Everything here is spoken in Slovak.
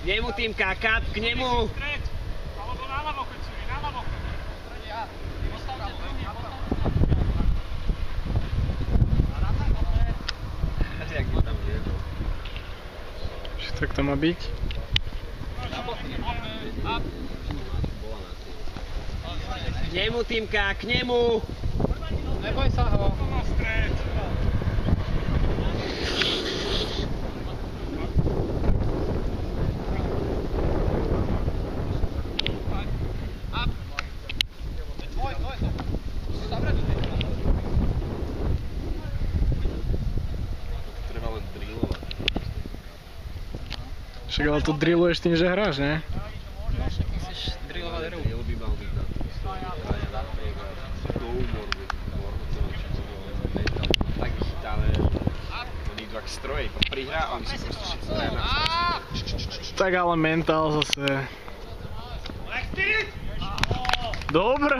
nemu Týmka, kat, k nemu. Alebo naľavo, keď sú, naľavo. Postavte druhý, Tak to má byť? K nemu Týmka, k nemu. Neboj sa ho. Treba len drillovať. Však ale to drilluješ tým, že hráš, ne? No však musíš drillovať ruku. Drill by mal byť na tak chytáme oni dva k stroji, prihrá, oni si proste všetci hrajú na Tak ale mentál zase. Dobre.